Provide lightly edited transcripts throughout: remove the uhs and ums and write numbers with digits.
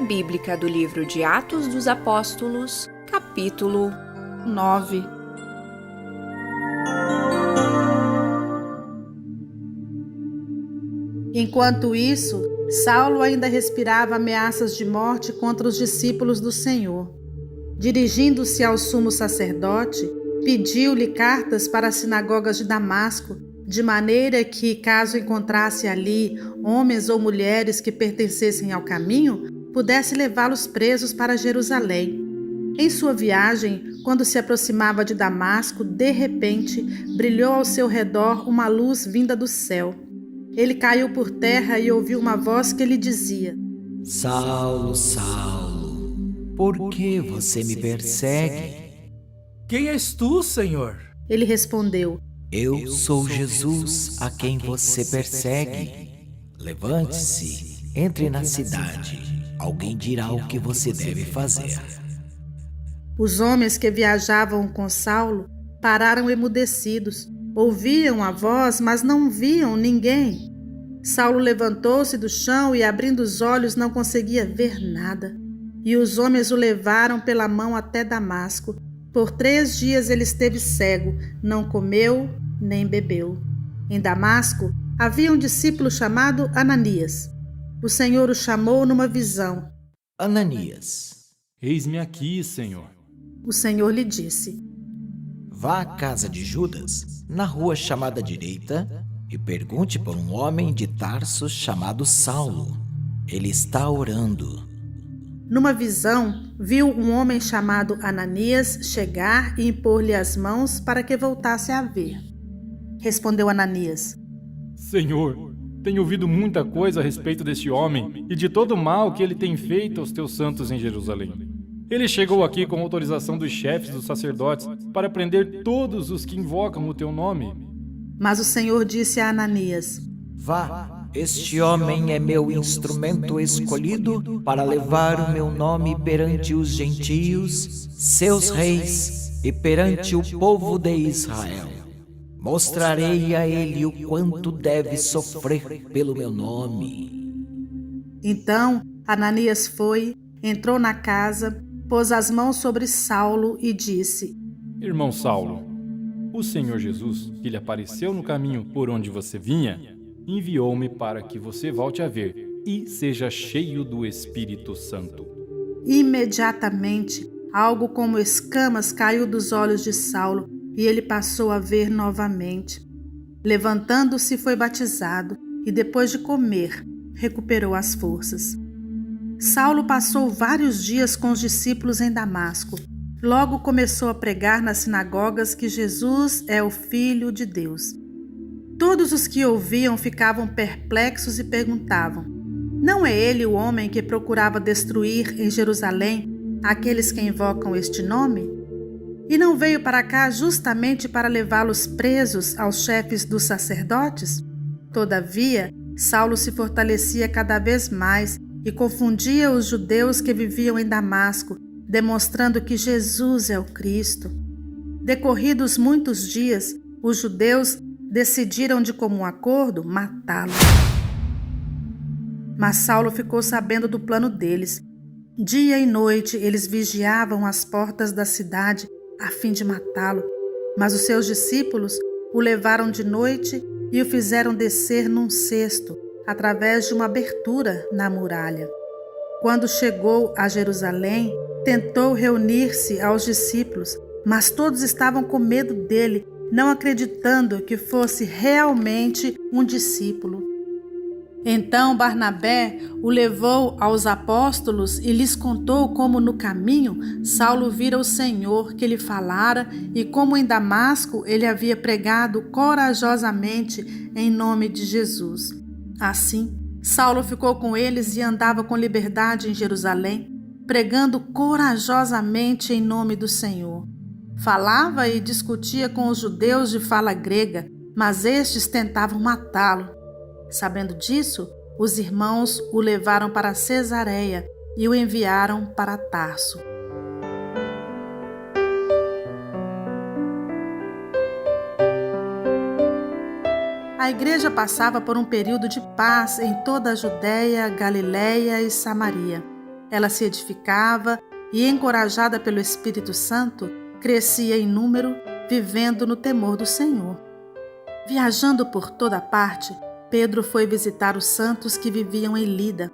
bíblica do livro de Atos dos Apóstolos, capítulo 9. Enquanto isso, Saulo ainda respirava ameaças de morte contra os discípulos do Senhor. Dirigindo-se ao sumo sacerdote, pediu-lhe cartas para as sinagogas de Damasco, de maneira que, caso encontrasse ali homens ou mulheres que pertencessem ao caminho, pudesse levá-los presos para Jerusalém. Em sua viagem, quando se aproximava de Damasco, de repente, brilhou ao seu redor uma luz vinda do céu. Ele caiu por terra e ouviu uma voz que lhe dizia: Saulo, Saulo, por que você me persegue? Quem és tu, Senhor? Ele respondeu: Eu sou Jesus, a quem você persegue. Levante-se, entre na cidade. Alguém dirá o que você deve fazer. Os homens que viajavam com Saulo pararam emudecidos. Ouviam a voz, mas não viam ninguém. Saulo levantou-se do chão e, abrindo os olhos, não conseguia ver nada. E os homens o levaram pela mão até Damasco. Por 3 dias ele esteve cego, não comeu nem bebeu. Em Damasco havia um discípulo chamado Ananias. O Senhor o chamou numa visão. Ananias, Eis-me aqui, Senhor. O Senhor lhe disse: vá à casa de Judas, na rua chamada Direita, e pergunte por um homem de Tarso chamado Saulo. Ele está orando. Numa visão, viu um homem chamado Ananias chegar e impor-lhe as mãos para que voltasse a ver. Respondeu Ananias: Senhor, tenho ouvido muita coisa a respeito deste homem e de todo o mal que ele tem feito aos teus santos em Jerusalém. Ele chegou aqui com autorização dos chefes dos sacerdotes para prender todos os que invocam o teu nome. Mas o Senhor disse a Ananias: Vá, este homem é meu instrumento escolhido para levar o meu nome perante os gentios, seus reis, e perante o povo de Israel. Mostrarei a ele o quanto deve sofrer pelo meu nome. Então Ananias foi, entrou na casa, pôs as mãos sobre Saulo e disse: Irmão Saulo, o Senhor Jesus, que lhe apareceu no caminho por onde você vinha, enviou-me para que você volte a ver e seja cheio do Espírito Santo. Imediatamente, algo como escamas caiu dos olhos de Saulo e ele passou a ver novamente. Levantando-se, foi batizado e, depois de comer, recuperou as forças. Saulo passou vários dias com os discípulos em Damasco. Logo começou a pregar nas sinagogas que Jesus é o Filho de Deus. Todos os que ouviam ficavam perplexos e perguntavam: não é ele o homem que procurava destruir em Jerusalém aqueles que invocam este nome? E não veio para cá justamente para levá-los presos aos chefes dos sacerdotes? Todavia, Saulo se fortalecia cada vez mais e confundia os judeus que viviam em Damasco, demonstrando que Jesus é o Cristo. Decorridos muitos dias, os judeus decidiram de comum acordo matá-lo. Mas Saulo ficou sabendo do plano deles. Dia e noite eles vigiavam as portas da cidade a fim de matá-lo. Mas os seus discípulos o levaram de noite e o fizeram descer num cesto, através de uma abertura na muralha. Quando chegou a Jerusalém, tentou reunir-se aos discípulos, mas todos estavam com medo dele, não acreditando que fosse realmente um discípulo. Então Barnabé o levou aos apóstolos e lhes contou como no caminho Saulo vira o Senhor que lhe falara e como em Damasco ele havia pregado corajosamente em nome de Jesus. Assim, Saulo ficou com eles e andava com liberdade em Jerusalém, pregando corajosamente em nome do Senhor. Falava e discutia com os judeus de fala grega, mas estes tentavam matá-lo. Sabendo disso, os irmãos o levaram para Cesareia e o enviaram para Tarso. A igreja passava por um período de paz em toda a Judéia, Galiléia e Samaria. ela se edificava e, encorajada pelo Espírito Santo, crescia em número, vivendo no temor do Senhor. Viajando por toda parte, Pedro foi visitar os santos que viviam em Lida.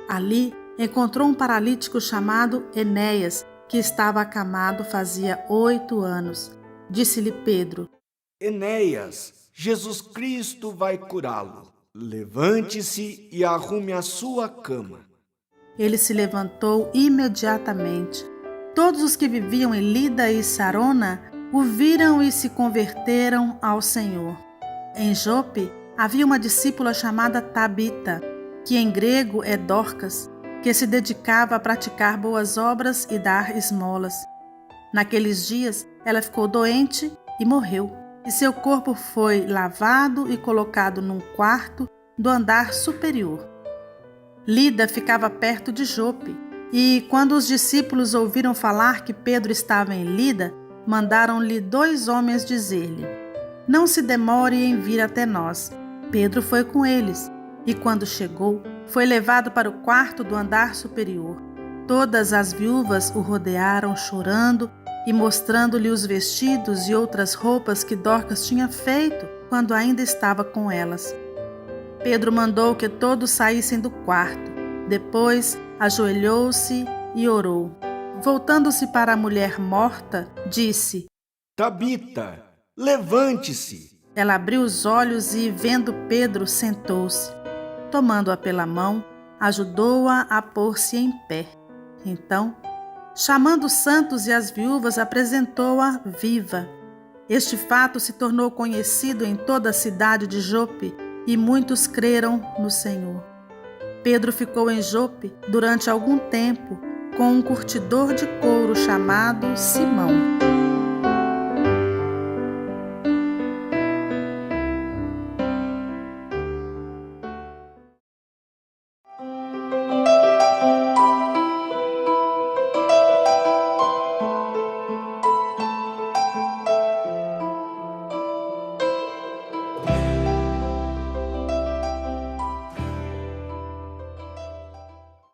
Ali, encontrou um paralítico chamado Enéas, que estava acamado fazia 8 anos. Disse-lhe Pedro: Enéas, Jesus Cristo vai curá-lo. Levante-se e arrume a sua cama. Ele se levantou imediatamente. Todos os que viviam em Lida e Sarona o viram e se converteram ao Senhor. Em Jope havia uma discípula chamada Tabita, que em grego é Dorcas, que se dedicava a praticar boas obras e dar esmolas. Naqueles dias ela ficou doente e morreu, e seu corpo foi lavado e colocado num quarto do andar superior. Lida ficava perto de Jope, e quando os discípulos ouviram falar que Pedro estava em Lida, mandaram-lhe 2 homens dizer-lhe: Não se demore em vir até nós. Pedro foi com eles, e quando chegou, foi levado para o quarto do andar superior. Todas as viúvas o rodearam chorando e mostrando-lhe os vestidos e outras roupas que Dorcas tinha feito quando ainda estava com elas. Pedro mandou que todos saíssem do quarto. Depois ajoelhou-se e orou. Voltando-se para a mulher morta, disse: Tabita, levante-se. Ela abriu os olhos e, vendo Pedro, sentou-se. Tomando-a pela mão, ajudou-a a pôr-se em pé. Então, chamando os santos e as viúvas, apresentou-a viva. Este fato se tornou conhecido em toda a cidade de Jope e muitos creram no Senhor. Pedro ficou em Jope durante algum tempo com um curtidor de couro chamado Simão.